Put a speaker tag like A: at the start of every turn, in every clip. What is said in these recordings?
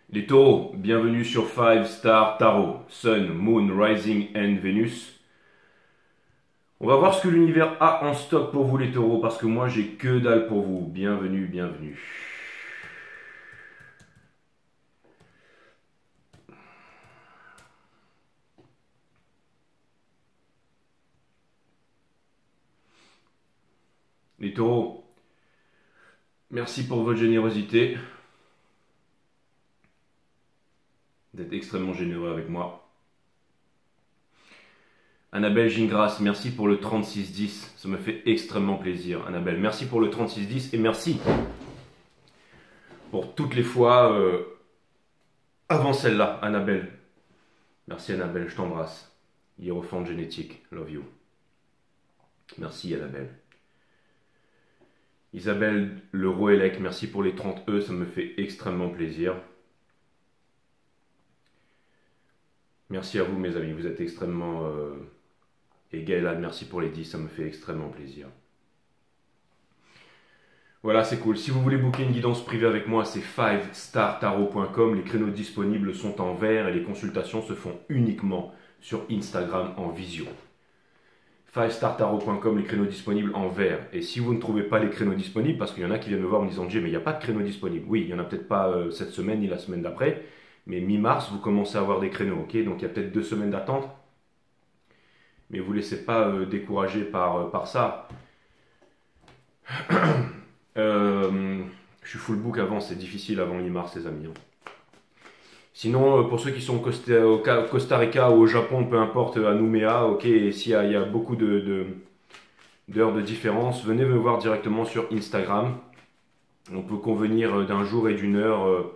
A: Les taureaux, bienvenue sur 5 Star Tarot, Sun, Moon, Rising and Venus. On va voir ce que l'univers a en stock pour vous les taureaux, parce que moi j'ai que dalle pour vous. Bienvenue, bienvenue. Les taureaux, merci pour votre générosité. D'être extrêmement généreux avec moi. Annabelle Gingras, merci pour le 3610, ça me fait extrêmement plaisir. Annabelle, merci pour le 3610 et merci pour toutes les fois avant celle-là, Annabelle. Merci Annabelle, je t'embrasse. Hiérophante génétique, love you. Merci Annabelle. Isabelle Leroelec, merci pour les 30 E, ça me fait extrêmement plaisir. Merci à vous mes amis, vous êtes extrêmement... Et Gaëlan, merci pour les 10, ça me fait extrêmement plaisir. Voilà, c'est cool. Si vous voulez booker une guidance privée avec moi, c'est 5startarot.com. Les créneaux disponibles sont en vert et les consultations se font uniquement sur Instagram en visio. 5startarot.com, les créneaux disponibles en vert. Et si vous ne trouvez pas les créneaux disponibles, parce qu'il y en a qui viennent me voir en me disant « Jay, mais il n'y a pas de créneaux disponibles ». Oui, il n'y en a peut-être pas cette semaine ni la semaine d'après, mais mi-mars, vous commencez à avoir des créneaux, ok? Donc il y a peut-être 2 semaines d'attente. Mais vous ne laissez pas décourager par ça. Je suis full book avant, c'est difficile avant mi-mars, les amis. Sinon, pour ceux qui sont au Costa Rica ou au Japon, peu importe, à Nouméa, ok, et s'il y a beaucoup d'heures de différence, venez me voir directement sur Instagram. On peut convenir d'un jour et d'une heure.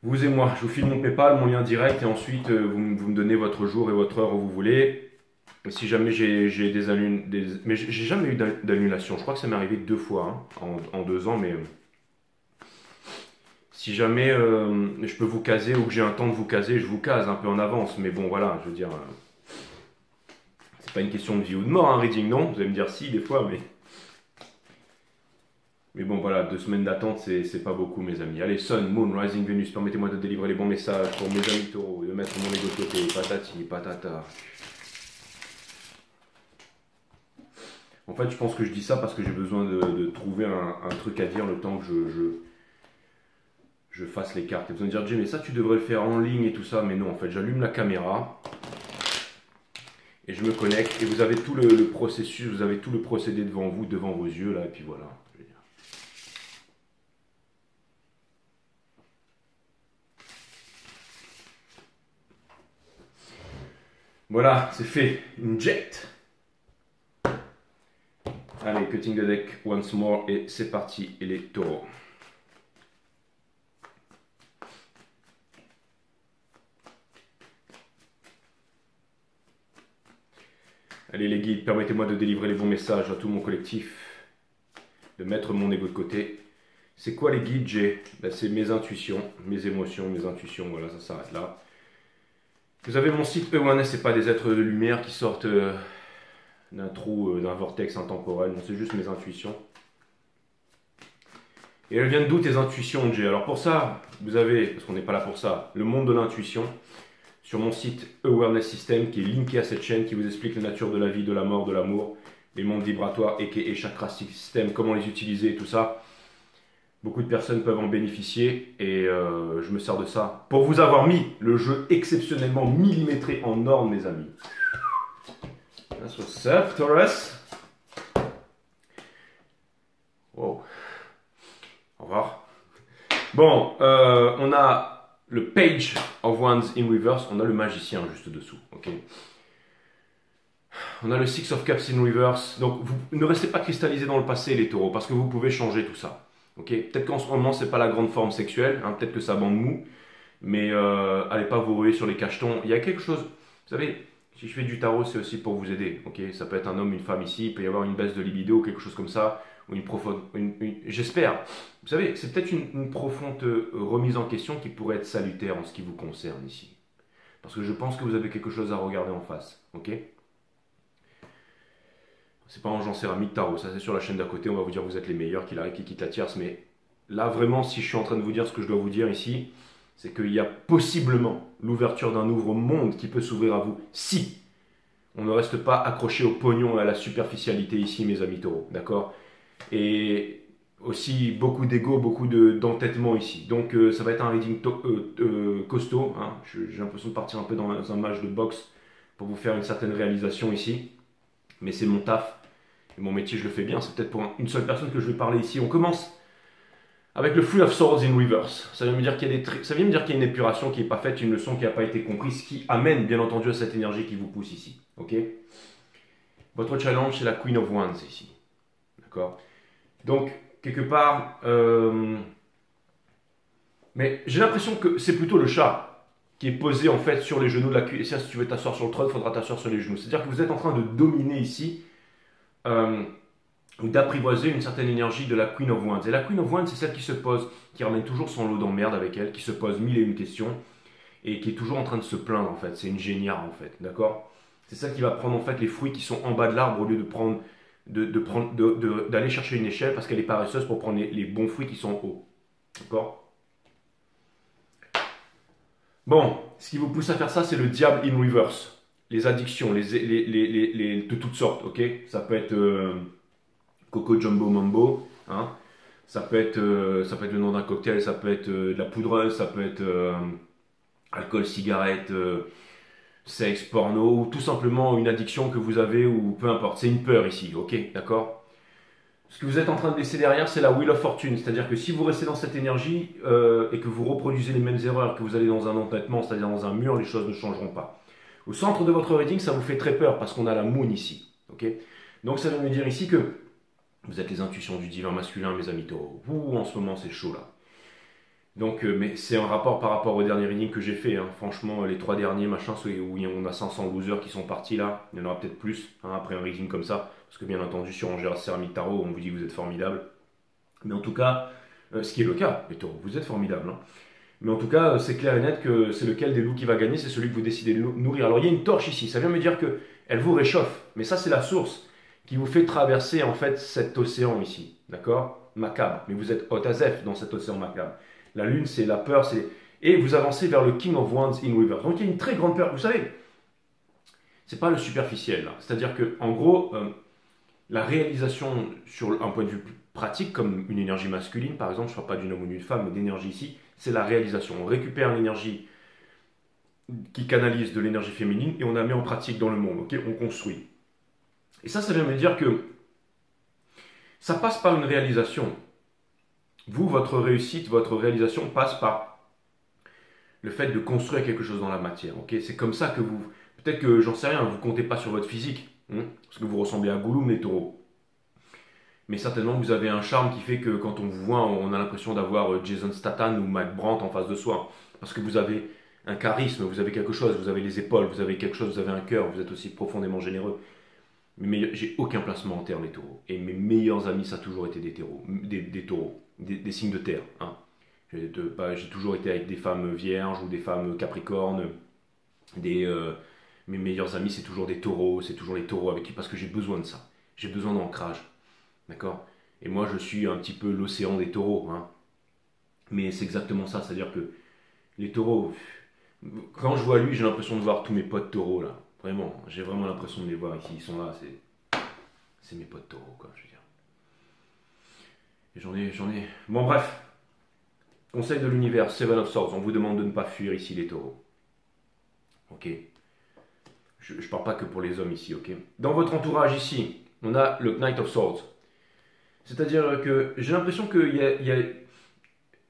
A: Vous et moi, je vous file mon PayPal, mon lien direct, et ensuite vous me donnez votre jour et votre heure où vous voulez. Et si jamais j'ai des annulations, mais j'ai jamais eu d'annulation, je crois que ça m'est arrivé 2 fois hein, en 2 ans, mais si jamais je peux vous caser ou que j'ai un temps de vous caser, je vous case un peu en avance, mais bon voilà, je veux dire, c'est pas une question de vie ou de mort, un reading, non? Vous allez me dire si des fois, mais bon voilà, 2 semaines d'attente, c'est pas beaucoup mes amis. Allez, Sun, Moon, Rising, Venus, permettez-moi de délivrer les bons messages pour mes amis taureaux, de mettre mon ego de côté, patati, patata. En fait, je pense que je dis ça parce que j'ai besoin de trouver un truc à dire le temps que je fasse les cartes. Et vous allez me dire, Jay, mais ça tu devrais le faire en ligne et tout ça, mais non, en fait, j'allume la caméra et je me connecte et vous avez tout le processus, vous avez tout le procédé devant vous, devant vos yeux là, et puis voilà. Voilà, c'est fait. Inject. Allez, cutting the deck once more et c'est parti, et les taureaux. Allez les guides, permettez-moi de délivrer les bons messages à tout mon collectif, de mettre mon ego de côté. C'est quoi les guides, Jay? Ben, c'est mes intuitions, mes émotions, mes intuitions, voilà, ça s'arrête là. Vous avez mon site Awareness, c'est pas des êtres de lumière qui sortent d'un trou, d'un vortex intemporel, non, c'est juste mes intuitions. Et elles viennent d'où tes intuitions, Jay? Alors pour ça, vous avez, parce qu'on n'est pas là pour ça, le monde de l'intuition, sur mon site Awareness System, qui est linké à cette chaîne, qui vous explique la nature de la vie, de la mort, de l'amour, les mondes vibratoires, et chakra system, comment les utiliser et tout ça. Beaucoup de personnes peuvent en bénéficier et je me sers de ça pour vous avoir mis le jeu exceptionnellement millimétré en ordre, mes amis. That's what's up, Taurus. Wow. Au revoir. Bon, on a le Page of Wands in Reverse, on a le magicien juste dessous, ok. On a le Six of Cups in Reverse, donc vous ne restez pas cristallisés dans le passé les taureaux, parce que vous pouvez changer tout ça. Okay. Peut-être qu'en ce moment, c'est pas la grande forme sexuelle, hein, peut-être que ça bande mou, mais allez pas vous ruer sur les cachetons. Il y a quelque chose, vous savez, si je fais du tarot, c'est aussi pour vous aider. Okay. Ça peut être un homme, une femme ici, il peut y avoir une baisse de libido, quelque chose comme ça, ou une profonde, j'espère. Vous savez, c'est peut-être une profonde remise en question qui pourrait être salutaire en ce qui vous concerne ici. Parce que je pense que vous avez quelque chose à regarder en face. Ok. C'est pas en Jean Céramique Tarot, ça c'est sur la chaîne d'à côté, on va vous dire que vous êtes les meilleurs, qu'il arrive, qui quitte la tierce, mais là vraiment, si je suis en train de vous dire ce que je dois vous dire ici, c'est qu'il y a possiblement l'ouverture d'un nouveau monde qui peut s'ouvrir à vous si on ne reste pas accroché au pognon et à la superficialité ici, mes amis taureaux, d'accord? Et aussi beaucoup d'ego, beaucoup d'entêtement ici. Donc ça va être un reading costaud, hein. J'ai l'impression de partir un peu dans un match de boxe pour vous faire une certaine réalisation ici. Mais c'est mon taf, et mon métier je le fais bien, c'est peut-être pour une seule personne que je vais parler ici. On commence avec le Three of Swords in reverse. Ça vient me dire qu'il y a une épuration qui n'est pas faite, une leçon qui n'a pas été comprise, ce qui amène bien entendu à cette énergie qui vous pousse ici. Ok? Votre challenge, c'est la Queen of Wands ici. D'accord? Donc, quelque part, mais j'ai l'impression que c'est plutôt le chat qui est posé en fait sur les genoux de la cuisse. Si tu veux t'asseoir sur le trône, il faudra t'asseoir sur les genoux. C'est-à-dire que vous êtes en train de dominer ici, ou d'apprivoiser une certaine énergie de la Queen of Wands. Et la Queen of Wands, c'est celle qui se pose, qui ramène toujours son lot d'emmerde avec elle, qui se pose mille et une questions, et qui est toujours en train de se plaindre en fait. C'est une géniale en fait, d'accord? C'est celle qui va prendre en fait les fruits qui sont en bas de l'arbre au lieu de prendre d'aller chercher une échelle parce qu'elle est paresseuse pour prendre les bons fruits qui sont hauts. D'accord? Bon, ce qui vous pousse à faire ça, c'est le diable in reverse. Les addictions, de toutes sortes, ok? Ça peut être Coco Jumbo Mambo, hein? Ça peut être le nom d'un cocktail, ça peut être de la poudreuse, ça peut être alcool, cigarette, sexe, porno, ou tout simplement une addiction que vous avez, ou peu importe. C'est une peur ici, ok? D'accord? Ce que vous êtes en train de laisser derrière, c'est la Wheel of Fortune. C'est-à-dire que si vous restez dans cette énergie et que vous reproduisez les mêmes erreurs, que vous allez dans un entêtement, c'est-à-dire dans un mur, les choses ne changeront pas. Au centre de votre reading, ça vous fait très peur parce qu'on a la Moon ici. Okay? Donc ça veut me dire ici que vous êtes les intuitions du divin masculin, mes amis taureaux. Vous, en ce moment, c'est chaud là. Donc, mais c'est un rapport par rapport au dernier reading que j'ai fait. Hein. Franchement, les 3 derniers machins, où on a 500 losers qui sont partis là, il y en aura peut-être plus hein, après un reading comme ça. Parce que bien entendu, sur Angers Céramique Tarot, on vous dit que vous êtes formidable. Mais en tout cas, ce qui est le cas, les taureaux, vous êtes formidable. Hein. Mais en tout cas, c'est clair et net que c'est lequel des loups qui va gagner, c'est celui que vous décidez de nourrir. Alors, il y a une torche ici, ça vient me dire qu'elle vous réchauffe. Mais ça, c'est la source qui vous fait traverser en fait cet océan ici. D'accord? Macabre. Mais vous êtes Otazef dans cet océan macabre. La lune, c'est la peur, et vous avancez vers le King of Wands in Reverse. Donc, il y a une très grande peur. Vous savez, c'est pas le superficiel. C'est-à-dire que, en gros, la réalisation sur un point de vue plus pratique, comme une énergie masculine, par exemple, je ne parle pas d'une homme ou d'une femme, mais d'énergie ici, c'est la réalisation. On récupère l'énergie qui canalise de l'énergie féminine et on la met en pratique dans le monde. Okay, on construit. Et ça vient me dire que ça passe par une réalisation. Vous, votre réussite, votre réalisation passe par le fait de construire quelque chose dans la matière. Okay, c'est comme ça que vous... Peut-être que, j'en sais rien, vous ne comptez pas sur votre physique, parce que vous ressemblez à Gollum, les taureaux. Mais certainement, vous avez un charme qui fait que quand on vous voit, on a l'impression d'avoir Jason Statham ou Mike Brandt en face de soi. Parce que vous avez un charisme, vous avez quelque chose, vous avez les épaules, vous avez quelque chose, vous avez un cœur, vous êtes aussi profondément généreux. Mais j'ai aucun placement en terre, les taureaux. Et mes meilleurs amis, ça a toujours été des taureaux, des signes de terre. Hein. J'ai toujours été avec des femmes vierges ou des femmes capricornes. Mes meilleurs amis, c'est toujours des taureaux, c'est toujours les taureaux avec qui, parce que j'ai besoin de ça. J'ai besoin d'ancrage. D'accord? Et moi, je suis un petit peu l'océan des taureaux. Hein. Mais c'est exactement ça, c'est-à-dire que les taureaux, quand je vois lui, j'ai l'impression de voir tous mes potes taureaux là. Vraiment, j'ai vraiment l'impression de les voir ici. Ils sont là, c'est mes potes taureaux, quoi, je veux dire. Et j'en ai. Bon, bref. Conseil de l'univers, Seven of Swords. On vous demande de ne pas fuir ici les taureaux. Ok? Je ne parle pas que pour les hommes ici, ok? Dans votre entourage ici, on a le Knight of Swords. C'est-à-dire que j'ai l'impression que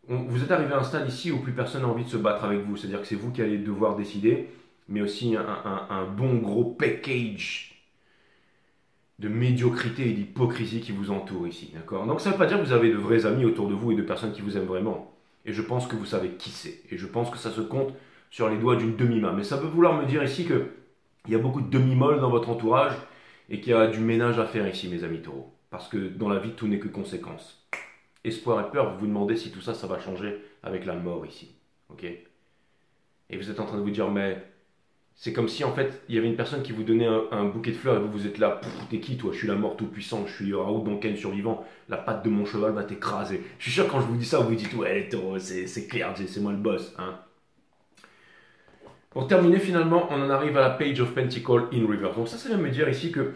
A: vous êtes arrivé à un stade ici où plus personne n'a envie de se battre avec vous. C'est-à-dire que c'est vous qui allez devoir décider, mais aussi un bon gros package de médiocrité et d'hypocrisie qui vous entoure ici. D'accord? Donc ça ne veut pas dire que vous avez de vrais amis autour de vous et de personnes qui vous aiment vraiment. Et je pense que vous savez qui c'est. Et je pense que ça se compte sur les doigts d'une demi-main. Mais ça peut vouloir me dire ici qu'il y a beaucoup de demi-molles dans votre entourage et qu'il y a du ménage à faire ici, mes amis taureaux. Parce que dans la vie, tout n'est que conséquence. Espoir et peur, vous vous demandez si tout ça, ça va changer avec la mort ici. Ok? Et vous êtes en train de vous dire, mais C'est comme si en fait il y avait une personne qui vous donnait un bouquet de fleurs et vous êtes là, t'es qui toi? Je suis la mort tout puissant, je suis Raoult Donken survivant, la patte de mon cheval va t'écraser. Je suis sûr quand je vous dis ça, vous vous dites ouais les taureaux, c'est clair, c'est moi le boss. Hein. Pour terminer finalement, on en arrive à la Page of Pentacle in Reverse. Donc ça vient me dire ici que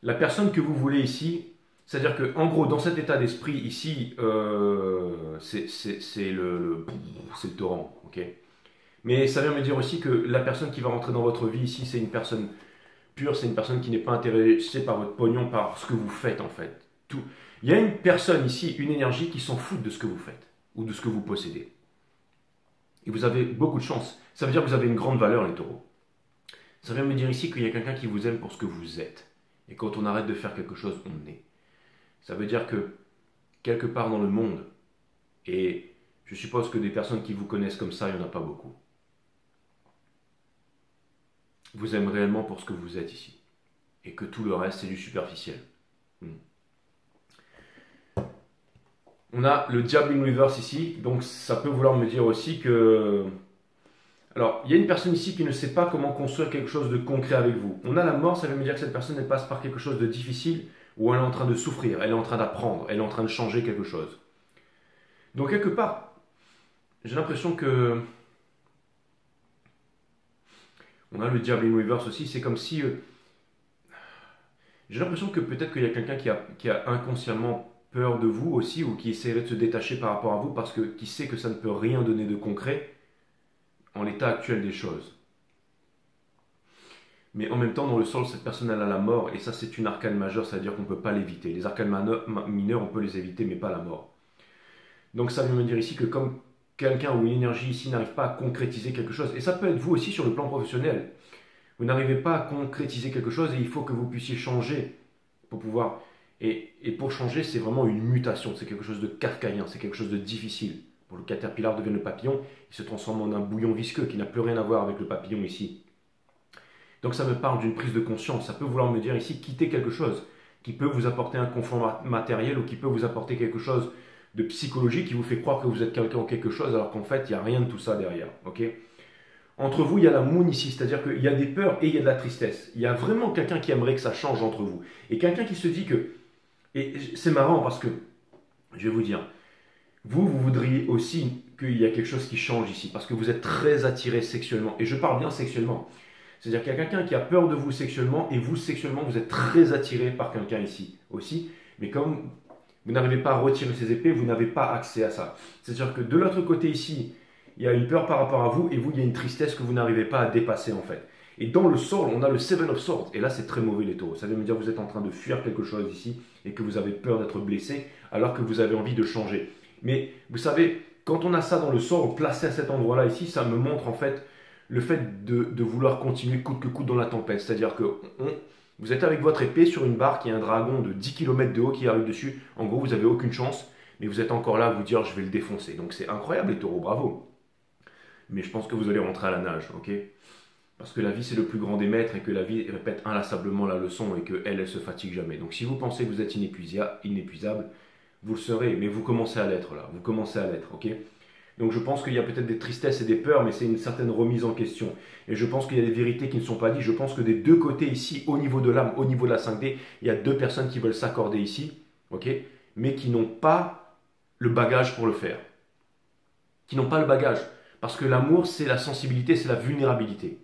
A: la personne que vous voulez ici, c'est-à-dire que en gros dans cet état d'esprit ici, c'est le torrent, ok. Mais ça vient me dire aussi que la personne qui va rentrer dans votre vie ici, c'est une personne pure, c'est une personne qui n'est pas intéressée par votre pognon, par ce que vous faites en fait. Tout. Il y a une personne ici, une énergie qui s'en fout de ce que vous faites ou de ce que vous possédez. Et vous avez beaucoup de chance. Ça veut dire que vous avez une grande valeur, les taureaux. Ça vient me dire ici qu'il y a quelqu'un qui vous aime pour ce que vous êtes. Et quand on arrête de faire quelque chose, on est. Ça veut dire que quelque part dans le monde, et je suppose que des personnes qui vous connaissent comme ça, il n'y en a pas beaucoup. Vous aimez réellement pour ce que vous êtes ici. Et que tout le reste, c'est du superficiel. On a le diable in reverse ici. Donc ça peut vouloir me dire aussi que... Alors, il y a une personne ici qui ne sait pas comment construire quelque chose de concret avec vous. On a la mort, ça veut me dire que cette personne elle passe par quelque chose de difficile où elle est en train de souffrir, elle est en train d'apprendre, elle est en train de changer quelque chose. Donc quelque part, j'ai l'impression que... On a le diable in reverse aussi, c'est comme si... J'ai l'impression que peut-être qu'il y a quelqu'un qui a inconsciemment peur de vous aussi, ou qui essaierait de se détacher par rapport à vous, parce qu'il sait que ça ne peut rien donner de concret en l'état actuel des choses. Mais en même temps, dans le sol, cette personne elle a la mort, et ça c'est une arcane majeure, ça veut dire qu'on ne peut pas l'éviter. Les arcanes mineurs, on peut les éviter, mais pas la mort. Donc ça veut me dire ici que comme quelqu'un ou une énergie ici n'arrive pas à concrétiser quelque chose, et ça peut être vous aussi sur le plan professionnel, vous n'arrivez pas à concrétiser quelque chose et il faut que vous puissiez changer pour pouvoir... Et pour changer, c'est vraiment une mutation, c'est quelque chose de kafkaïen, c'est quelque chose de difficile. Pour le caterpillar devient le papillon, il se transforme en un bouillon visqueux qui n'a plus rien à voir avec le papillon ici. Donc ça me parle d'une prise de conscience, ça peut vouloir me dire ici quitter quelque chose qui peut vous apporter un confort matériel ou qui peut vous apporter quelque chose de psychologique qui vous fait croire que vous êtes quelqu'un ou quelque chose alors qu'en fait il n'y a rien de tout ça derrière. Okay. Entre vous, il y a la moon ici, c'est-à-dire qu'il y a des peurs et il y a de la tristesse. Il y a vraiment quelqu'un qui aimerait que ça change entre vous. Et quelqu'un qui se dit que... Et c'est marrant parce que, je vais vous dire, vous voudriez aussi qu'il y a quelque chose qui change ici, parce que vous êtes très attiré sexuellement. Et je parle bien sexuellement. C'est-à-dire qu'il y a quelqu'un qui a peur de vous sexuellement, et vous, sexuellement, vous êtes très attiré par quelqu'un ici aussi. Mais comme vous n'arrivez pas à retirer ces épées, vous n'avez pas accès à ça. C'est-à-dire que de l'autre côté ici, il y a une peur par rapport à vous, et vous, il y a une tristesse que vous n'arrivez pas à dépasser en fait. Et dans le soul, on a le Seven of Swords, et là c'est très mauvais les taureaux. Ça veut me dire que vous êtes en train de fuir quelque chose ici, et que vous avez peur d'être blessé, alors que vous avez envie de changer. Mais vous savez, quand on a ça dans le soul, placé à cet endroit-là ici, ça me montre en fait le fait de vouloir continuer coûte que coûte dans la tempête. C'est-à-dire que vous êtes avec votre épée sur une barque, il y a un dragon de 10 km de haut qui arrive dessus. En gros, vous n'avez aucune chance, mais vous êtes encore là à vous dire je vais le défoncer. Donc c'est incroyable les taureaux, bravo. Mais je pense que vous allez rentrer à la nage, ok? Parce que la vie c'est le plus grand des maîtres et que la vie répète inlassablement la leçon et qu'elle, elle se fatigue jamais. Donc si vous pensez que vous êtes inépuisable, vous le serez, mais vous commencez à l'être là, vous commencez à l'être, ok? Donc je pense qu'il y a peut-être des tristesses et des peurs, mais c'est une certaine remise en question. Et je pense qu'il y a des vérités qui ne sont pas dites. Je pense que des deux côtés ici, au niveau de l'âme, au niveau de la 5D, il y a deux personnes qui veulent s'accorder ici, ok? Mais qui n'ont pas le bagage pour le faire. Qui n'ont pas le bagage. Parce que l'amour, c'est la sensibilité, c'est la vulnérabilité.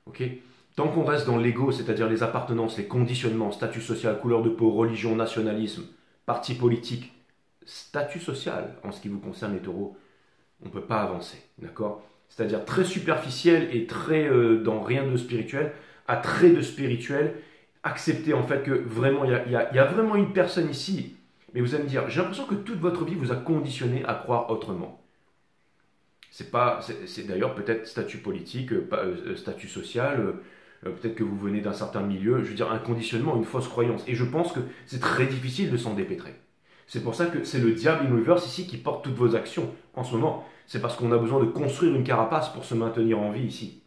A: Okay. Tant qu'on reste dans l'ego, c'est-à-dire les appartenances, les conditionnements, statut social, couleur de peau, religion, nationalisme, parti politique, statut social, en ce qui vous concerne les taureaux, on ne peut pas avancer, d'accord? C'est-à-dire très superficiel et très dans rien de spirituel, à très de spirituel, accepter en fait que vraiment, il y a vraiment une personne ici, mais vous allez me dire, j'ai l'impression que toute votre vie vous a conditionné à croire autrement. C'est d'ailleurs peut-être statut politique, statut social, peut-être que vous venez d'un certain milieu, je veux dire un conditionnement, une fausse croyance. Et je pense que c'est très difficile de s'en dépêtrer. C'est pour ça que c'est le diable in reverse ici qui porte toutes vos actions en ce moment. C'est parce qu'on a besoin de construire une carapace pour se maintenir en vie ici.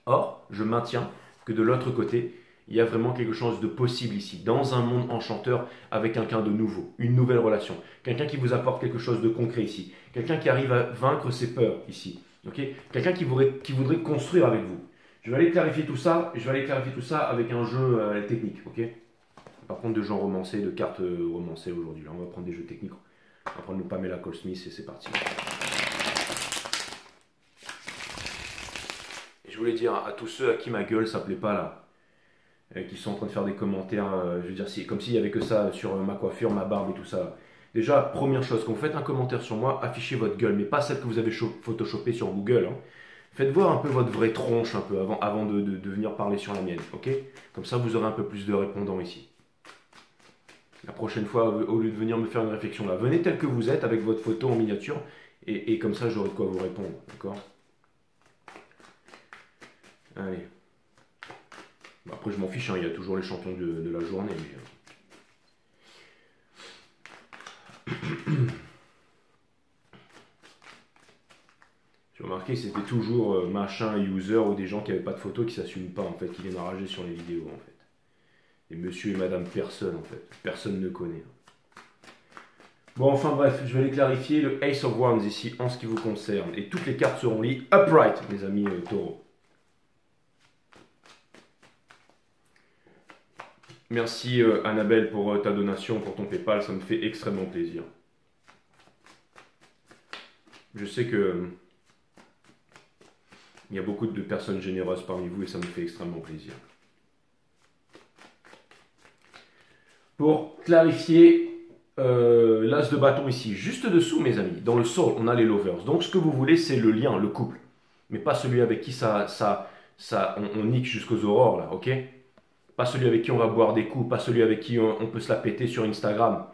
A: Or, je maintiens que de l'autre côté, il y a vraiment quelque chose de possible ici, dans un monde enchanteur avec quelqu'un de nouveau, une nouvelle relation, quelqu'un qui vous apporte quelque chose de concret ici, quelqu'un qui arrive à vaincre ses peurs ici, okay? Quelqu'un qui voudrait construire avec vous, Je vais aller clarifier tout ça, et je vais aller clarifier tout ça avec un jeu technique, ok? On va prendre de gens romancés, de cartes romancées aujourd'hui. Là, on va prendre des jeux techniques. On va prendre le Pamela Cole Smith et c'est parti. Et je voulais dire à tous ceux à qui ma gueule ça plaît pas là, qui sont en train de faire des commentaires, je veux dire, comme s'il y avait que ça sur ma coiffure, ma barbe et tout ça. Déjà, première chose, quand vous faites un commentaire sur moi, affichez votre gueule, mais pas celle que vous avez photoshopée sur Google. Hein. Faites voir un peu votre vraie tronche un peu avant de venir parler sur la mienne, ok? Comme ça, vous aurez un peu plus de répondants ici. La prochaine fois, au lieu de venir me faire une réflexion là, venez tel que vous êtes avec votre photo en miniature et comme ça, j'aurai de quoi vous répondre, d'accord? Allez. Bon, après, je m'en fiche, hein, il y a toujours les champions de la journée. Mais... J'ai remarqué que c'était toujours machin user ou des gens qui n'avaient pas de photos qui s'assument pas en fait, qui viennent rager sur les vidéos en fait. Et monsieur et madame personne en fait, personne ne connaît. Bon enfin bref, je vais aller clarifier le Ace of Wands ici en ce qui vous concerne. Et toutes les cartes seront liées upright mes amis taureaux. Merci Annabelle pour ta donation, pour ton PayPal, ça me fait extrêmement plaisir. Je sais que il y a beaucoup de personnes généreuses parmi vous et ça me fait extrêmement plaisir. Pour clarifier l'as de bâton ici, juste dessous mes amis, dans le soul, on a les lovers. Donc ce que vous voulez c'est le lien, le couple. Mais pas celui avec qui on nique jusqu'aux aurores là, ok? Pas celui avec qui on va boire des coups, pas celui avec qui on peut se la péter sur Instagram.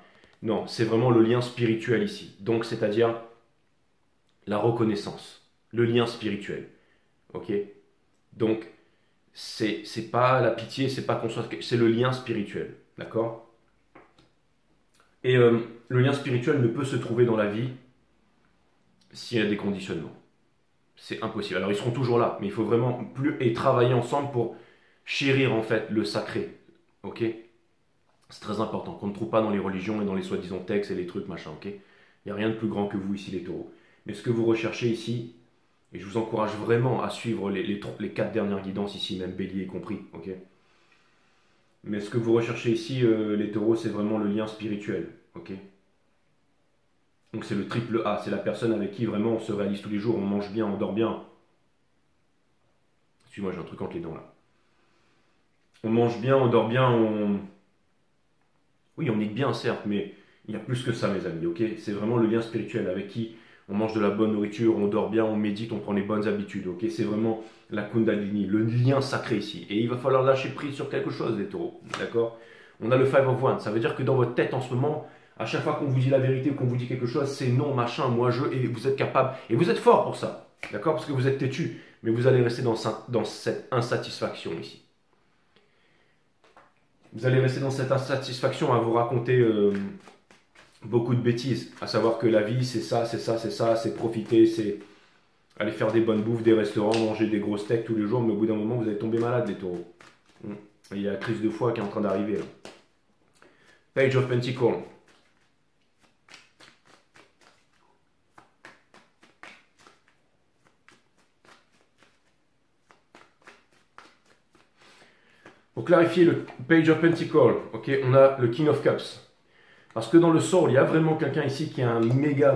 A: Non, c'est vraiment le lien spirituel ici. Donc c'est-à-dire la reconnaissance, le lien spirituel. Ok? Donc, c'est pas la pitié, c'est pas qu'on soit, c'est le lien spirituel. D'accord? Et le lien spirituel ne peut se trouver dans la vie s'il y a des conditionnements. C'est impossible. Alors, ils seront toujours là, mais il faut vraiment travailler ensemble pour chérir en fait le sacré. Ok? C'est très important qu'on ne trouve pas dans les religions et dans les soi-disant textes et les trucs machin. Ok? Il n'y a rien de plus grand que vous ici, les taureaux. Mais ce que vous recherchez ici, et je vous encourage vraiment à suivre les 4 dernières guidances ici, même bélier y compris, ok? Mais ce que vous recherchez ici, les taureaux, c'est vraiment le lien spirituel, ok? Donc c'est le triple A, c'est la personne avec qui vraiment on se réalise tous les jours, on mange bien, on dort bien. Excuse-moi, j'ai un truc entre les dents là. On mange bien, on dort bien, Oui, on nique bien certes, mais il y a plus que ça mes amis, ok? C'est vraiment le lien spirituel avec qui on mange de la bonne nourriture, on dort bien, on médite, on prend les bonnes habitudes, ok? C'est vraiment la Kundalini, le lien sacré ici. Et il va falloir lâcher prise sur quelque chose, les taureaux, d'accord? On a le Five of Wands, ça veut dire que dans votre tête en ce moment, à chaque fois qu'on vous dit la vérité ou qu'on vous dit quelque chose, c'est non, machin, moi je, et vous êtes capable, et vous êtes fort pour ça, d'accord? Parce que vous êtes têtu, mais vous allez rester dans cette insatisfaction ici. Vous allez rester dans cette insatisfaction à vous raconter beaucoup de bêtises, à savoir que la vie c'est ça, c'est ça, c'est ça, c'est profiter, c'est aller faire des bonnes bouffes, des restaurants, manger des gros steaks tous les jours, mais au bout d'un moment vous allez tomber malade les taureaux. Il y a la crise de foi qui est en train d'arriver là. Page of Pentacles. Pour clarifier le Page of Pentacles, ok, on a le King of Cups. Parce que dans le soul, il y a vraiment quelqu'un ici qui a un méga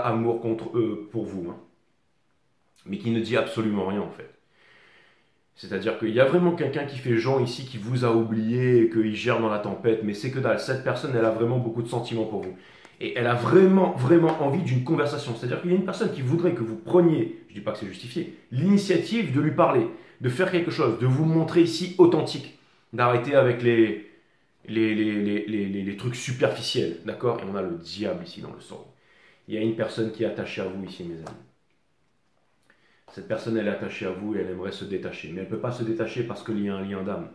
A: amour pour vous. Hein. Mais qui ne dit absolument rien en fait. C'est-à-dire qu'il y a vraiment quelqu'un qui fait genre ici, qui vous a oublié, et qu'il gère dans la tempête, mais c'est que dalle. Cette personne, elle a vraiment beaucoup de sentiments pour vous. Et elle a vraiment envie d'une conversation. C'est-à-dire qu'il y a une personne qui voudrait que vous preniez, je ne dis pas que c'est justifié, l'initiative de lui parler, de faire quelque chose, de vous montrer ici authentique, d'arrêter avec les trucs superficiels, d'accord? Et on a le diable ici dans le sang. Il y a une personne qui est attachée à vous ici, mes amis. Cette personne, elle est attachée à vous et elle aimerait se détacher. Mais elle ne peut pas se détacher parce qu'il y a un lien d'âme.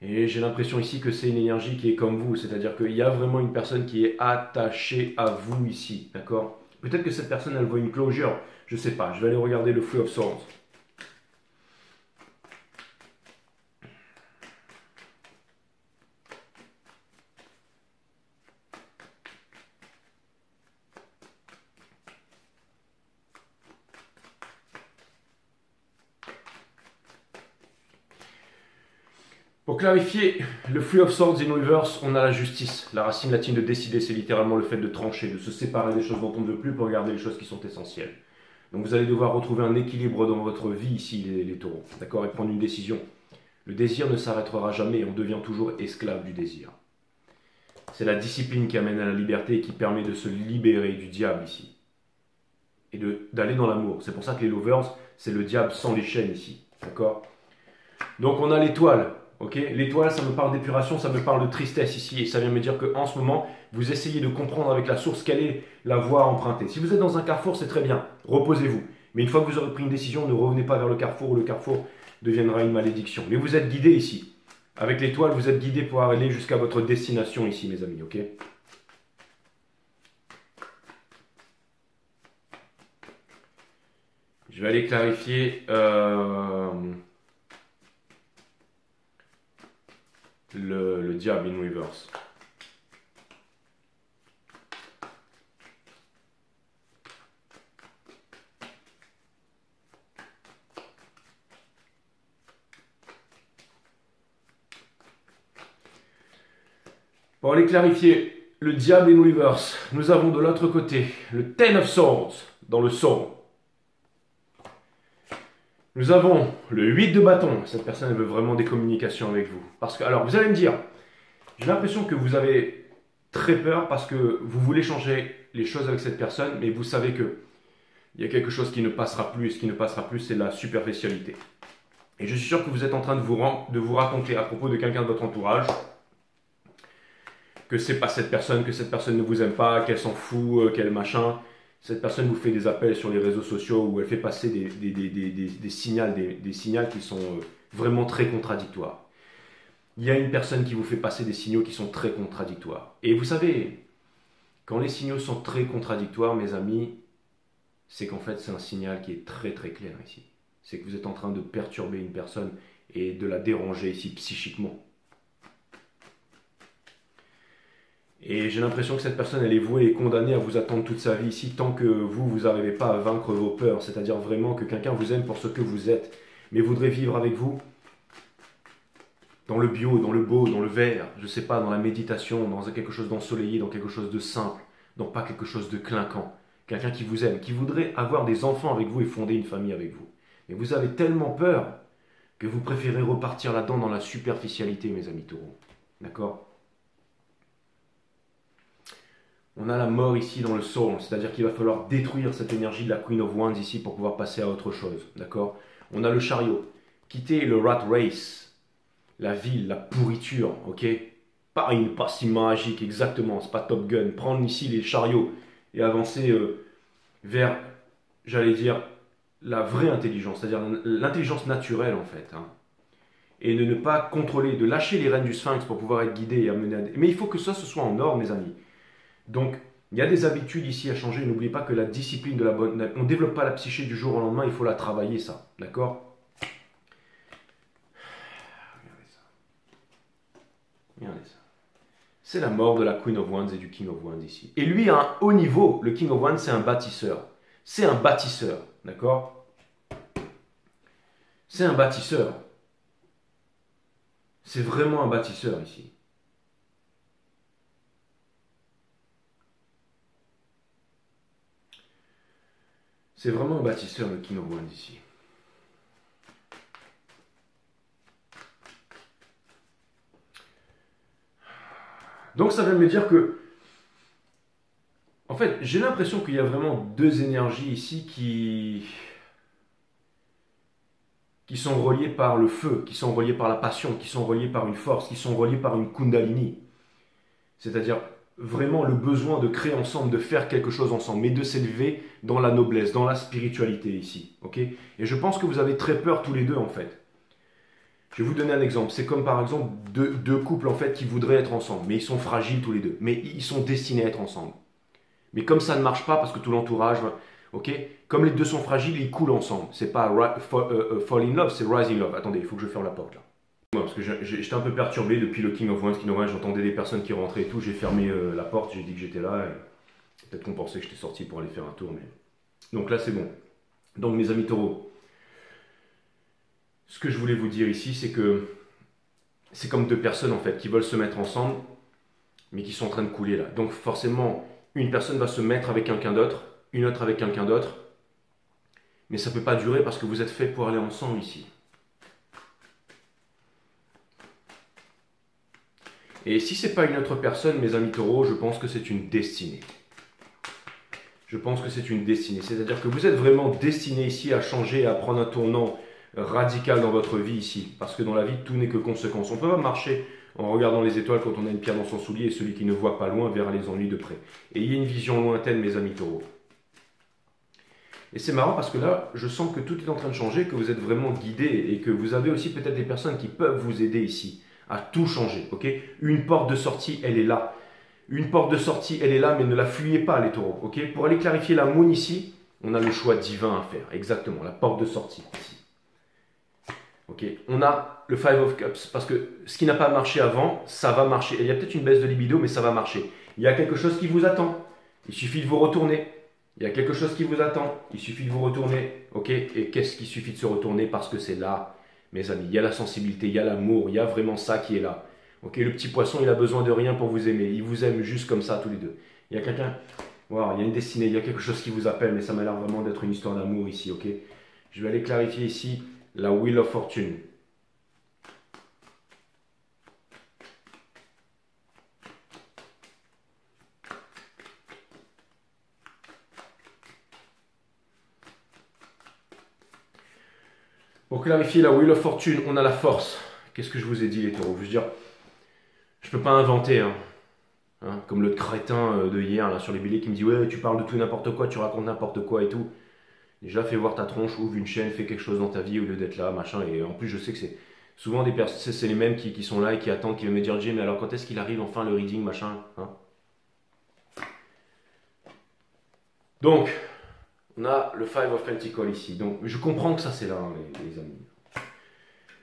A: Et j'ai l'impression ici que c'est une énergie qui est comme vous. C'est-à-dire qu'il y a vraiment une personne qui est attachée à vous ici. D'accord? Peut-être que cette personne, elle voit une closure. Je ne sais pas. Je vais aller regarder le Three of Swords. Pour clarifier, le Three of Swords in Reverse, on a la justice. La racine latine de décider, c'est littéralement le fait de trancher, de se séparer des choses dont on ne veut plus pour garder les choses qui sont essentielles. Donc vous allez devoir retrouver un équilibre dans votre vie ici, les taureaux, d'accord, et prendre une décision. Le désir ne s'arrêtera jamais et on devient toujours esclave du désir. C'est la discipline qui amène à la liberté et qui permet de se libérer du diable ici. Et d'aller dans l'amour. C'est pour ça que les lovers, c'est le diable sans les chaînes ici, d'accord. Donc on a l'étoile. Ok, l'étoile, ça me parle d'épuration, ça me parle de tristesse ici, et ça vient me dire qu'en ce moment, vous essayez de comprendre avec la source quelle est la voie à emprunter. Si vous êtes dans un carrefour, c'est très bien, reposez-vous. Mais une fois que vous aurez pris une décision, ne revenez pas vers le carrefour, ou le carrefour deviendra une malédiction. Mais vous êtes guidé ici. Avec l'étoile, vous êtes guidé pour aller jusqu'à votre destination ici, mes amis, ok? Je vais aller clarifier... le diable in reverse. Pour aller clarifier le diable in reverse, nous avons de l'autre côté le Ten of Swords dans le sword. Nous avons le 8 de bâton. Cette personne elle veut vraiment des communications avec vous. Parce que, alors, vous allez me dire, j'ai l'impression que vous avez très peur parce que vous voulez changer les choses avec cette personne, mais vous savez que il y a quelque chose qui ne passera plus, et ce qui ne passera plus, c'est la superficialité. Et je suis sûr que vous êtes en train de vous raconter à propos de quelqu'un de votre entourage que c'est pas cette personne, que cette personne ne vous aime pas, qu'elle s'en fout, qu'elle machin. Cette personne vous fait des appels sur les réseaux sociaux où elle fait passer des signaux qui sont vraiment très contradictoires. Il y a une personne qui vous fait passer des signaux qui sont très contradictoires. Et vous savez, quand les signaux sont très contradictoires, mes amis, c'est qu'en fait c'est un signal qui est très très clair ici. C'est que vous êtes en train de perturber une personne et de la déranger ici psychiquement. Et j'ai l'impression que cette personne, elle est vouée et condamnée à vous attendre toute sa vie ici tant que vous n'arrivez pas à vaincre vos peurs. C'est-à-dire vraiment que quelqu'un vous aime pour ce que vous êtes, mais voudrait vivre avec vous dans le bio, dans le beau, dans le vert, je sais pas, dans la méditation, dans quelque chose d'ensoleillé, dans quelque chose de simple, dans pas quelque chose de clinquant. Quelqu'un qui vous aime, qui voudrait avoir des enfants avec vous et fonder une famille avec vous. Mais vous avez tellement peur que vous préférez repartir là-dedans dans la superficialité, mes amis taureaux. D'accord ? On a la mort ici dans le soul, c'est-à-dire qu'il va falloir détruire cette énergie de la Queen of Wands ici pour pouvoir passer à autre chose, d'accord? On a le chariot, quitter le rat race, la ville, la pourriture, ok? Pas si magique, exactement, c'est pas Top Gun. Prendre ici les chariots et avancer vers, j'allais dire, la vraie intelligence, c'est-à-dire l'intelligence naturelle en fait, hein. Et de ne pas contrôler, de lâcher les rênes du sphinx pour pouvoir être guidé et amener à... Mais il faut que ça ce soit en ordre, mes amis. Donc, il y a des habitudes ici à changer. N'oubliez pas que la discipline de la bonne... On ne développe pas la psyché du jour au lendemain, il faut la travailler, ça. D'accord? Regardez ça. Regardez ça. C'est la mort de la Queen of Wands et du King of Wands ici. Et lui, à un haut niveau, le King of Wands, c'est un bâtisseur. C'est un bâtisseur. D'accord? C'est un bâtisseur. C'est vraiment un bâtisseur ici. C'est vraiment un bâtisseur, le King of Wands ici. Donc ça veut me dire que, en fait, j'ai l'impression qu'il y a vraiment deux énergies ici qui sont reliées par le feu, qui sont reliées par la passion, qui sont reliées par une force, qui sont reliées par une kundalini. C'est-à-dire vraiment le besoin de créer ensemble, de faire quelque chose ensemble, mais de s'élever dans la noblesse, dans la spiritualité ici. Ok? Et je pense que vous avez très peur tous les deux en fait. Je vais vous donner un exemple. C'est comme par exemple deux couples en fait qui voudraient être ensemble, mais ils sont fragiles tous les deux, mais ils sont destinés à être ensemble. Mais comme ça ne marche pas parce que tout l'entourage, ok? Comme les deux sont fragiles, ils coulent ensemble. C'est pas fall in love, c'est rise in love. Attendez, il faut que je ferme la porte là. Parce que j'étais un peu perturbé depuis le King of Wands, j'entendais des personnes qui rentraient et tout, j'ai fermé la porte, j'ai dit que j'étais là, et peut-être qu'on pensait que j'étais sorti pour aller faire un tour, mais... Donc là c'est bon. Donc mes amis taureaux, ce que je voulais vous dire ici, c'est que c'est comme deux personnes en fait qui veulent se mettre ensemble, mais qui sont en train de couler là. Donc forcément, une personne va se mettre avec quelqu'un d'autre, une autre avec quelqu'un d'autre, mais ça ne peut pas durer parce que vous êtes fait pour aller ensemble ici. Et si ce n'est pas une autre personne, mes amis taureaux, je pense que c'est une destinée. Je pense que c'est une destinée. C'est-à-dire que vous êtes vraiment destiné ici à changer, à prendre un tournant radical dans votre vie ici. Parce que dans la vie, tout n'est que conséquence. On ne peut pas marcher en regardant les étoiles quand on a une pierre dans son soulier et celui qui ne voit pas loin verra les ennuis de près. Ayez une vision lointaine, mes amis taureaux. Et c'est marrant parce que là, je sens que tout est en train de changer, que vous êtes vraiment guidé et que vous avez aussi peut-être des personnes qui peuvent vous aider ici à tout changer. Ok, une porte de sortie, elle est là. Une porte de sortie, elle est là, mais ne la fuyez pas, les taureaux. Ok, pour aller clarifier la moon ici, on a le choix divin à faire. Exactement, la porte de sortie ici. Ok, on a le Five of Cups parce que ce qui n'a pas marché avant, ça va marcher. Il y a peut-être une baisse de libido, mais ça va marcher. Il y a quelque chose qui vous attend. Il suffit de vous retourner. Il y a quelque chose qui vous attend. Il suffit de vous retourner. Ok, et qu'est-ce qu'il suffit de se retourner parce que c'est là, mes amis. Il y a la sensibilité, il y a l'amour, il y a vraiment ça qui est là. Ok, le petit poisson, il a besoin de rien pour vous aimer. Il vous aime juste comme ça, tous les deux. Il y a quelqu'un, wow, il y a une destinée, il y a quelque chose qui vous appelle, mais ça m'a l'air vraiment d'être une histoire d'amour ici, ok. Je vais aller clarifier ici la Wheel of Fortune. Pour clarifier la Wheel of Fortune, on a la force. Qu'est-ce que je vous ai dit, les taureaux? Je veux dire, je ne peux pas inventer, hein. Comme le crétin de hier là, sur les billets qui me dit ouais, tu parles de tout n'importe quoi, tu racontes n'importe quoi et tout. Déjà, fais voir ta tronche, ouvre une chaîne, fais quelque chose dans ta vie au lieu d'être là, machin. Et en plus, je sais que c'est souvent des personnes, c'est les mêmes qui sont là et qui attendent, qui veulent me dire Jay, mais alors quand est-ce qu'il arrive enfin le reading, machin, hein? Donc, on a le Five of Pentacles ici. Donc, je comprends que ça c'est là, hein, les amis.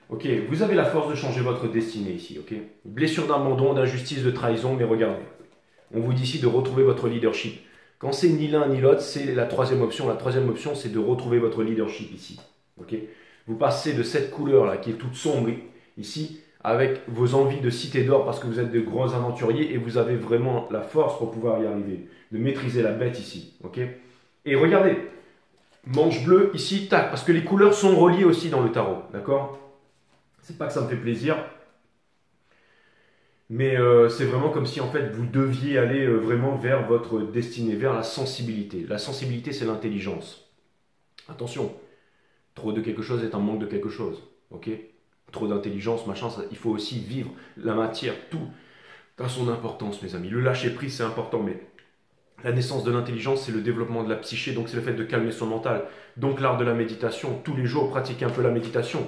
A: Ok, vous avez la force de changer votre destinée ici, ok. Blessure d'abandon, d'injustice, de trahison, mais regardez. On vous dit ici de retrouver votre leadership. Quand c'est ni l'un ni l'autre, c'est la troisième option. La troisième option, c'est de retrouver votre leadership ici. Ok, vous passez de cette couleur-là, qui est toute sombre ici, avec vos envies de cité d'or, parce que vous êtes de grands aventuriers et vous avez vraiment la force pour pouvoir y arriver, de maîtriser la bête ici. Ok, et regardez, manche bleue ici, tac, parce que les couleurs sont reliées aussi dans le tarot. D'accord? C'est pas que ça me fait plaisir, mais c'est vraiment comme si en fait vous deviez aller vraiment vers votre destinée, vers la sensibilité. La sensibilité, c'est l'intelligence. Attention, trop de quelque chose est un manque de quelque chose. Ok? Trop d'intelligence, machin, ça, il faut aussi vivre la matière, tout a son importance, mes amis. Le lâcher prise, c'est important, mais la naissance de l'intelligence, c'est le développement de la psyché, donc c'est le fait de calmer son mental. Donc l'art de la méditation, tous les jours, pratiquer un peu la méditation.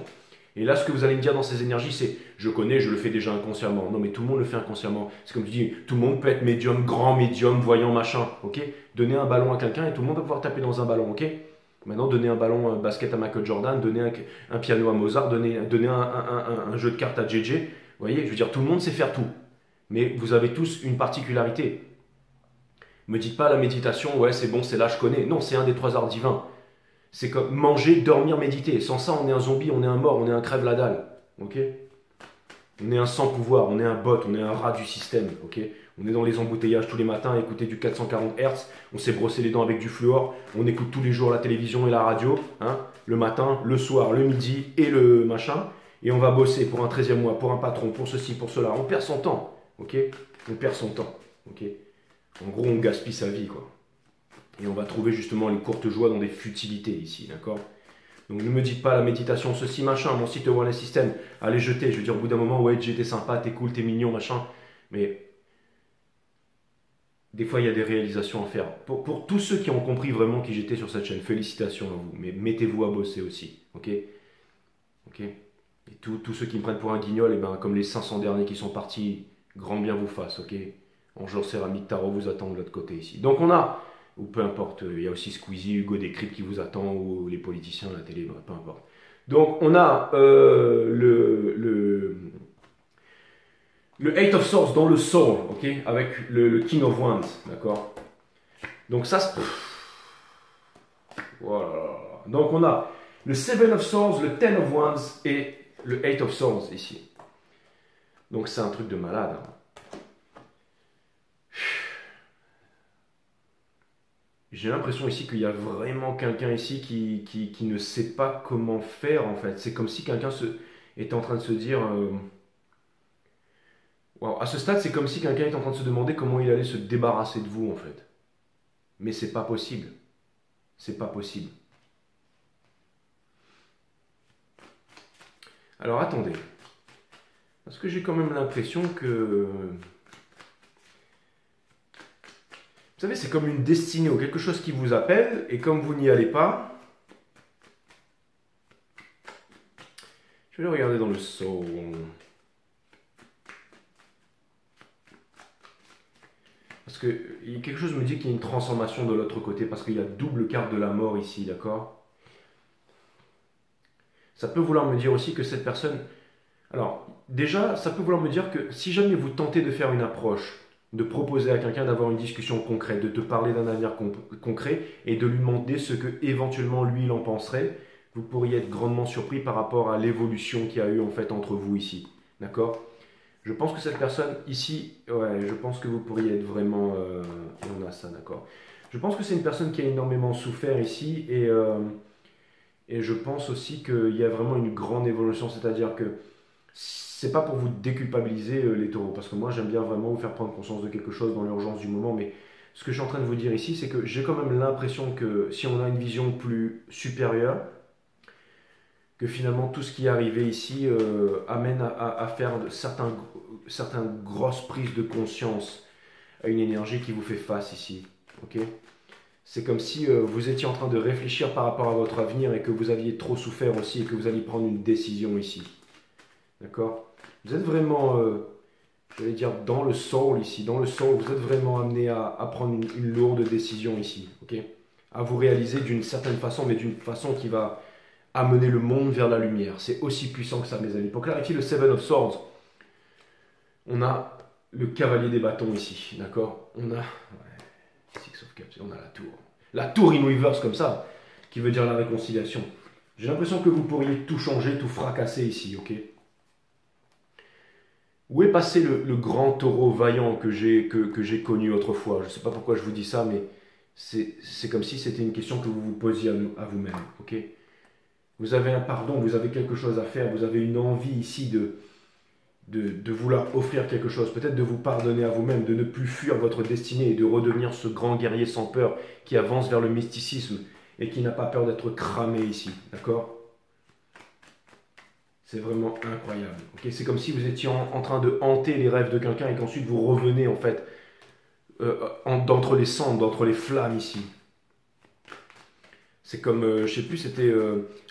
A: Et là, ce que vous allez me dire dans ces énergies, c'est « je connais, je le fais déjà inconsciemment ». Non, mais tout le monde le fait inconsciemment. C'est comme tu dis, tout le monde peut être médium, grand médium, voyant, machin. Ok, donnez un ballon à quelqu'un et tout le monde va pouvoir taper dans un ballon. Ok, maintenant, donnez un ballon basket à Michael Jordan, donnez un piano à Mozart, donnez un jeu de cartes à JJ. Vous voyez, je veux dire, tout le monde sait faire tout. Mais vous avez tous une particularité. Me dites pas la méditation, ouais, c'est bon, c'est là, je connais. Non, c'est un des trois arts divins. C'est comme manger, dormir, méditer. Sans ça, on est un zombie, on est un mort, on est un crève-la-dalle. Ok? On est un sans pouvoir, on est un bot, on est un rat du système. Ok? On est dans les embouteillages tous les matins à écouter du 440 Hz. On s'est brossé les dents avec du fluor. On écoute tous les jours la télévision et la radio. Hein, le matin, le soir, le midi et le machin. Et on va bosser pour un 13e mois, pour un patron, pour ceci, pour cela. On perd son temps. Ok? On perd son temps. Ok? En gros, on gaspille sa vie, quoi. Et on va trouver justement les courtes joies dans des futilités ici, d'accord? Donc ne me dites pas la méditation, ceci, machin, mon site Wellness System, allez jeter. Je veux dire, au bout d'un moment, ouais, j'étais sympa, t'es cool, t'es mignon, machin. Mais des fois, il y a des réalisations à faire. Pour tous ceux qui ont compris vraiment qui j'étais sur cette chaîne, félicitations à vous. Mais mettez-vous à bosser aussi, ok? Ok? Et tous ceux qui me prennent pour un guignol, et ben, comme les 500 derniers qui sont partis, grand bien vous fasse, ok? Ange Céramique Tarot vous attend de l'autre côté ici. Donc on a, ou peu importe, il y a aussi Squeezie, Hugo Décrypte qui vous attend, ou les politiciens, la télé, peu importe. Donc on a le Eight of Swords dans le Soul, ok, avec le King of Wands, d'accord. Donc ça, voilà. Donc on a le Seven of Swords, le Ten of Wands et le Eight of Swords ici. Donc c'est un truc de malade. Hein. J'ai l'impression ici qu'il y a vraiment quelqu'un ici qui ne sait pas comment faire en fait. C'est comme si quelqu'un était en train de se dire... Wow. À ce stade, c'est comme si quelqu'un est en train de se demander comment il allait se débarrasser de vous en fait. Mais c'est pas possible. C'est pas possible. Alors attendez. Parce que j'ai quand même l'impression que... Vous savez, c'est comme une destinée ou quelque chose qui vous appelle, et comme vous n'y allez pas, je vais le regarder dans le soul. Parce que quelque chose me dit qu'il y a une transformation de l'autre côté, parce qu'il y a double carte de la mort ici, d'accord? Ça peut vouloir me dire aussi que cette personne... Alors, déjà, ça peut vouloir me dire que si jamais vous tentez de faire une approche, de proposer à quelqu'un d'avoir une discussion concrète, de te parler d'un avenir concret et de lui demander ce que éventuellement lui il en penserait, vous pourriez être grandement surpris par rapport à l'évolution qu'il y a eu en fait entre vous ici. D'accord? Je pense que cette personne ici, ouais, je pense que vous pourriez être vraiment... on a ça, d'accord. Je pense que c'est une personne qui a énormément souffert ici et je pense aussi qu'il y a vraiment une grande évolution, c'est-à-dire que c'est pas pour vous déculpabiliser les taureaux, parce que moi j'aime bien vraiment vous faire prendre conscience de quelque chose dans l'urgence du moment, mais ce que je suis en train de vous dire ici, c'est que j'ai quand même l'impression que si on a une vision plus supérieure, que finalement tout ce qui est arrivé ici amène à faire certaines grosses prises de conscience à une énergie qui vous fait face ici. Ok? C'est comme si vous étiez en train de réfléchir par rapport à votre avenir et que vous aviez trop souffert aussi et que vous alliez prendre une décision ici. D'accord? Vous êtes vraiment, j'allais dire, dans le soul ici. Dans le soul, vous êtes vraiment amené à prendre une lourde décision ici. Ok? À vous réaliser d'une certaine façon, mais d'une façon qui va amener le monde vers la lumière. C'est aussi puissant que ça, mes amis. Pour clarifier le Seven of Swords, on a le cavalier des bâtons ici. D'accord? On a Six of Cups, on a la tour. La tour in reverse comme ça, qui veut dire la réconciliation. J'ai l'impression que vous pourriez tout changer, tout fracasser ici, ok? Où est passé le grand taureau vaillant que j'ai connu autrefois? Je ne sais pas pourquoi je vous dis ça, mais c'est comme si c'était une question que vous vous posiez à vous-même, ok? Vous avez un pardon, vous avez quelque chose à faire, vous avez une envie ici de vouloir offrir quelque chose, peut-être de vous pardonner à vous-même, de ne plus fuir votre destinée et de redevenir ce grand guerrier sans peur qui avance vers le mysticisme et qui n'a pas peur d'être cramé ici, d'accord? C'est vraiment incroyable. Okay, c'est comme si vous étiez en train de hanter les rêves de quelqu'un et qu'ensuite vous revenez en fait d'entre les cendres, d'entre les flammes ici. C'est comme, je sais plus, c'était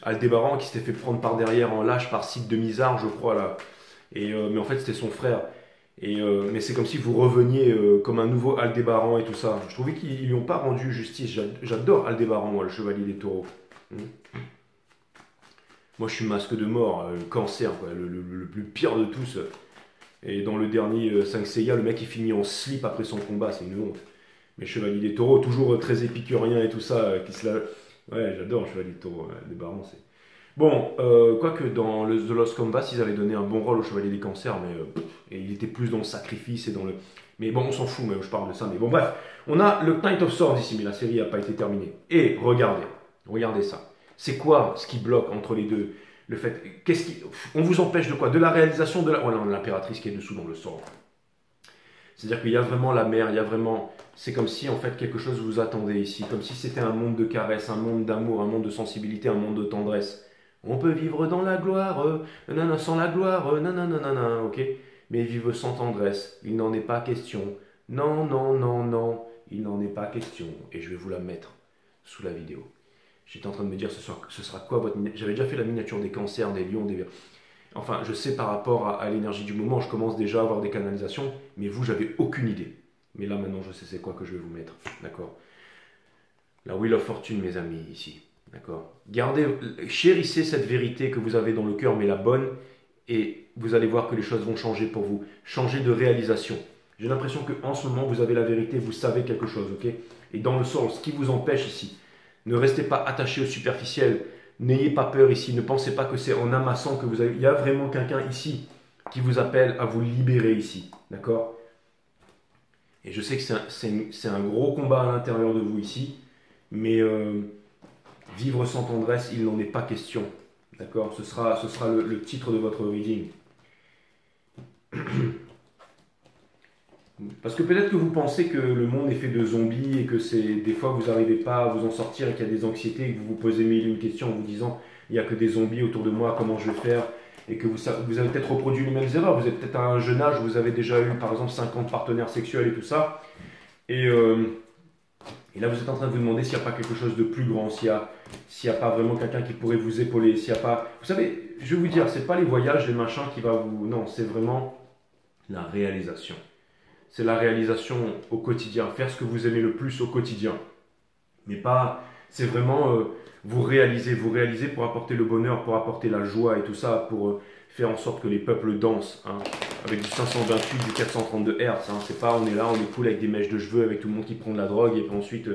A: Aldébaran qui s'était fait prendre par derrière en lâche par Cid de Misard, je crois là. Mais en fait c'était son frère. Mais c'est comme si vous reveniez comme un nouveau Aldébaran et tout ça. Je trouvais qu'ils lui ont pas rendu justice. J'adore Aldébaran, moi, le chevalier des taureaux. Moi, je suis masque de mort, cancer, quoi, le plus pire de tous. Et dans le dernier 5 Seiya, le mec il finit en slip après son combat, c'est une honte. Mais Chevalier des Taureaux, toujours très épicurien et tout ça, qui se la... Ouais, j'adore Chevalier des Taureaux, des barons, c'est... Bon, quoique dans The Lost Canvas, ils avaient donné un bon rôle au Chevalier des Cancers, mais et il était plus dans le sacrifice et dans le... Mais bon, on s'en fout, mais je parle de ça. Mais bon, bref, on a le Knight of Swords ici, mais la série n'a pas été terminée. Et regardez ça. C'est quoi ce qui bloque entre les deux? Le fait, on vous empêche de quoi? De la réalisation de la... Voilà, on a l'impératrice qui est dessous dans le sort. C'est-à-dire qu'il y a vraiment la mer, il y a vraiment... C'est comme si en fait quelque chose vous attendait ici, comme si c'était un monde de caresses, un monde d'amour, un monde de sensibilité, un monde de tendresse. On peut vivre dans la gloire, nanana, sans la gloire, nanana, ok? Mais vivre sans tendresse, il n'en est pas question. Non, non, non, non, il n'en est pas question. Et je vais vous la mettre sous la vidéo. J'étais en train de me dire, ce sera quoi votre miniature? J'avais déjà fait la miniature des cancers, des lions, des... Enfin, je sais par rapport à l'énergie du moment, je commence déjà à avoir des canalisations, mais vous, j'avais aucune idée. Mais là, maintenant, je sais c'est quoi que je vais vous mettre, d'accord? La Wheel of Fortune, mes amis, ici, d'accord? Chérissez cette vérité que vous avez dans le cœur, mais la bonne, et vous allez voir que les choses vont changer pour vous. Changer de réalisation. J'ai l'impression qu'en ce moment, vous avez la vérité, vous savez quelque chose, ok? Et dans le sens, ce qui vous empêche ici, ne restez pas attaché au superficiel. N'ayez pas peur ici. Ne pensez pas que c'est en amassant que vous avez... Il y a vraiment quelqu'un ici qui vous appelle à vous libérer ici. D'accord? Et je sais que c'est un gros combat à l'intérieur de vous ici, mais vivre sans tendresse, il n'en est pas question. D'accord? Ce sera le titre de votre reading. Parce que peut-être que vous pensez que le monde est fait de zombies et que des fois vous n'arrivez pas à vous en sortir et qu'il y a des anxiétés et que vous vous posez mille et une questions en vous disant il n'y a que des zombies autour de moi, comment je vais faire? Et que vous avez peut-être reproduit les mêmes erreurs. Vous êtes peut-être à un jeune âge, vous avez déjà eu par exemple 50 partenaires sexuels et tout ça. Et là vous êtes en train de vous demander s'il n'y a pas quelque chose de plus grand, s'il n'y a pas vraiment quelqu'un qui pourrait vous épauler, s'il n'y a pas... Vous savez, je vais vous dire, c'est pas les voyages, les machins qui va vous... Non, c'est vraiment la réalisation. C'est la réalisation au quotidien, faire ce que vous aimez le plus au quotidien. Mais pas, c'est vraiment vous réaliser pour apporter le bonheur, pour apporter la joie et tout ça, pour faire en sorte que les peuples dansent, hein, avec du 528, du 432 Hz. Hein, c'est pas on est là, on est cool avec des mèches de cheveux, avec tout le monde qui prend de la drogue et puis ensuite,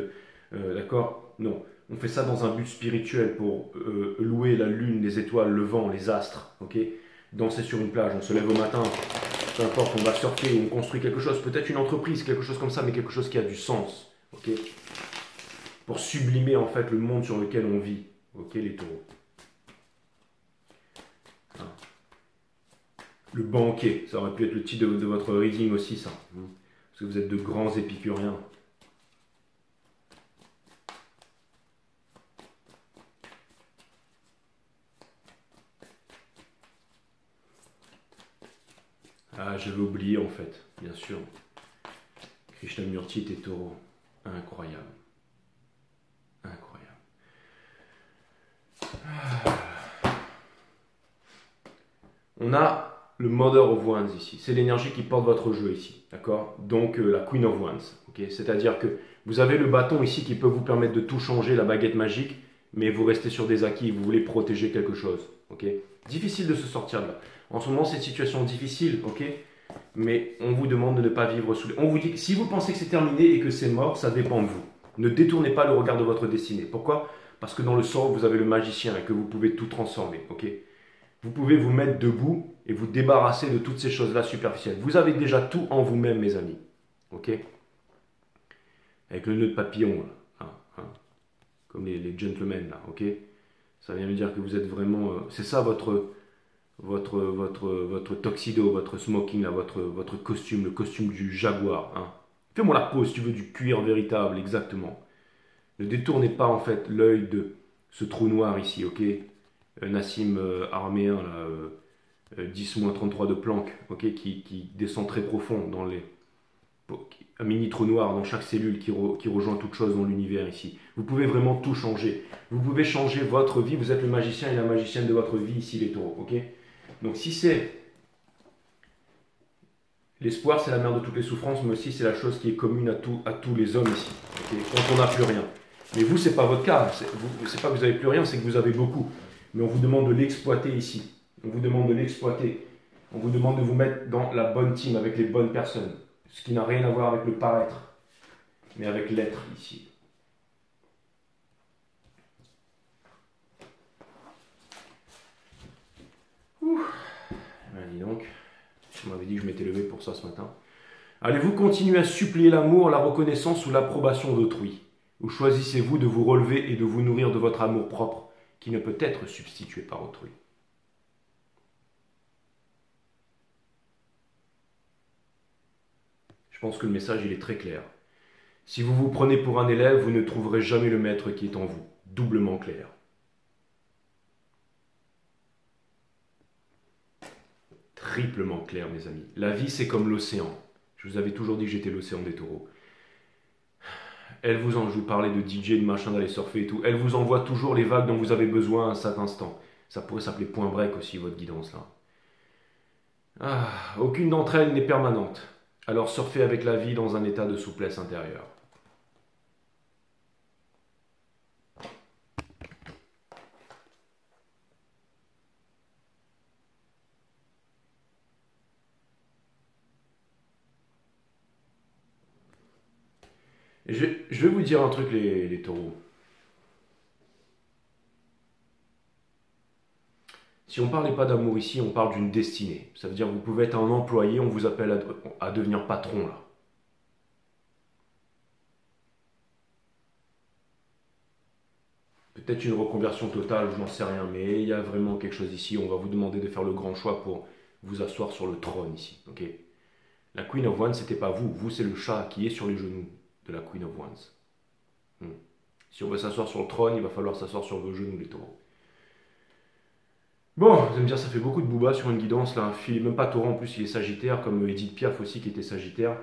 A: d'accord? Non, on fait ça dans un but spirituel pour louer la lune, les étoiles, le vent, les astres, ok? Danser sur une plage, on se lève au matin. Peu importe, on va surfer ou on construit quelque chose, peut-être une entreprise, quelque chose comme ça, mais quelque chose qui a du sens, ok? Pour sublimer en fait le monde sur lequel on vit, ok les taureaux? Hein. Le banquet, ça aurait pu être le titre de votre reading aussi, ça. Parce que vous êtes de grands épicuriens. Ah, j'avais oublié en fait, bien sûr. Krishnamurti était taureau. Incroyable. Incroyable. On a le Mother of Wands ici. C'est l'énergie qui porte votre jeu ici. D'accord? Donc la Queen of Wands. Okay? C'est-à-dire que vous avez le bâton ici qui peut vous permettre de tout changer, la baguette magique, mais vous restez sur des acquis, vous voulez protéger quelque chose. Okay? Difficile de se sortir de là. En ce moment, c'est une situation difficile, ok? Mais on vous demande de ne pas vivre sous... On vous dit que si vous pensez que c'est terminé et que c'est mort, ça dépend de vous. Ne détournez pas le regard de votre destinée. Pourquoi? Parce que dans le sort, vous avez le magicien et que vous pouvez tout transformer, ok? Vous pouvez vous mettre debout et vous débarrasser de toutes ces choses-là superficielles. Vous avez déjà tout en vous-même, mes amis, ok? Avec le nœud de papillon, là, comme les gentlemen, là, ok? Ça vient me dire que vous êtes vraiment... c'est ça votre tuxedo, votre smoking, là, votre costume, le costume du jaguar. Hein. Fais-moi la pose, si tu veux, du cuir véritable, exactement. Ne détournez pas, en fait, l'œil de ce trou noir ici, ok? Nassim arméen, là, 10-33 de planck, ok? Qui descend très profond dans les... Un mini trou noir dans chaque cellule qui rejoint toute chose dans l'univers ici. Vous pouvez vraiment tout changer. Vous pouvez changer votre vie. Vous êtes le magicien et la magicienne de votre vie ici, les taureaux, ok? Donc si c'est l'espoir, c'est la mère de toutes les souffrances, mais aussi c'est la chose qui est commune à tous les hommes ici. Okay, quand on n'a plus rien. Mais vous, c'est pas votre cas. C'est pas que vous n'avez plus rien, c'est que vous avez beaucoup. Mais on vous demande de l'exploiter ici. On vous demande de l'exploiter. On vous demande de vous mettre dans la bonne team, avec les bonnes personnes. Ce qui n'a rien à voir avec le paraître, mais avec l'être ici. Ouh. Ben, dis donc, je m'avais dit que je m'étais levé pour ça ce matin. Allez-vous continuer à supplier l'amour, la reconnaissance ou l'approbation d'autrui? Ou choisissez-vous de vous relever et de vous nourrir de votre amour propre, qui ne peut être substitué par autrui? Je pense que le message il est très clair. Si vous vous prenez pour un élève, vous ne trouverez jamais le maître qui est en vous. Doublement clair. Triplement clair, mes amis. La vie, c'est comme l'océan. Je vous avais toujours dit que j'étais l'océan des taureaux. Je vous parlais de DJ, de machin, d'aller surfer et tout. Elle vous envoie toujours les vagues dont vous avez besoin à cet instant. Ça pourrait s'appeler point break aussi, votre guidance là. Aucune d'entre elles n'est permanente. Alors surfez avec la vie dans un état de souplesse intérieure. Je vais vous dire un truc, les taureaux. Si on ne parlait pas d'amour ici, on parle d'une destinée. Ça veut dire que vous pouvez être un employé, on vous appelle à devenir patron là. Peut-être une reconversion totale, je n'en sais rien, mais il y a vraiment quelque chose ici. On va vous demander de faire le grand choix pour vous asseoir sur le trône ici. Ok. La Queen of Wands, c'était pas vous. Vous, c'est le chat qui est sur les genoux de la Queen of Wands. Si on veut s'asseoir sur le trône, il va falloir s'asseoir sur vos genoux, les taureaux. Bon, vous allez me dire, ça fait beaucoup de booba sur une guidance, là. Même pas taureau, en plus, il est sagittaire, comme Edith Piaf aussi, qui était sagittaire.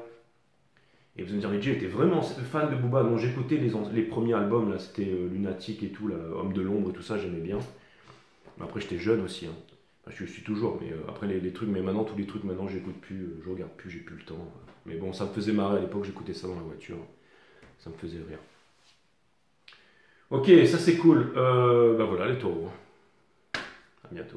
A: Et vous allez me dire, mais Jay était vraiment fan de booba. Non, j'écoutais les premiers albums, là, c'était Lunatic et tout, là, Homme de l'ombre et tout ça, j'aimais bien. Mais après, j'étais jeune aussi, hein. Enfin, je suis toujours, mais après, les trucs, mais maintenant, tous les trucs, maintenant, j'écoute plus, je regarde plus, j'ai plus le temps. Mais bon, ça me faisait marrer à l'époque, j'écoutais ça dans la voiture. Ça me faisait rire. Ok, ça c'est cool. Bah voilà les taureaux. À bientôt.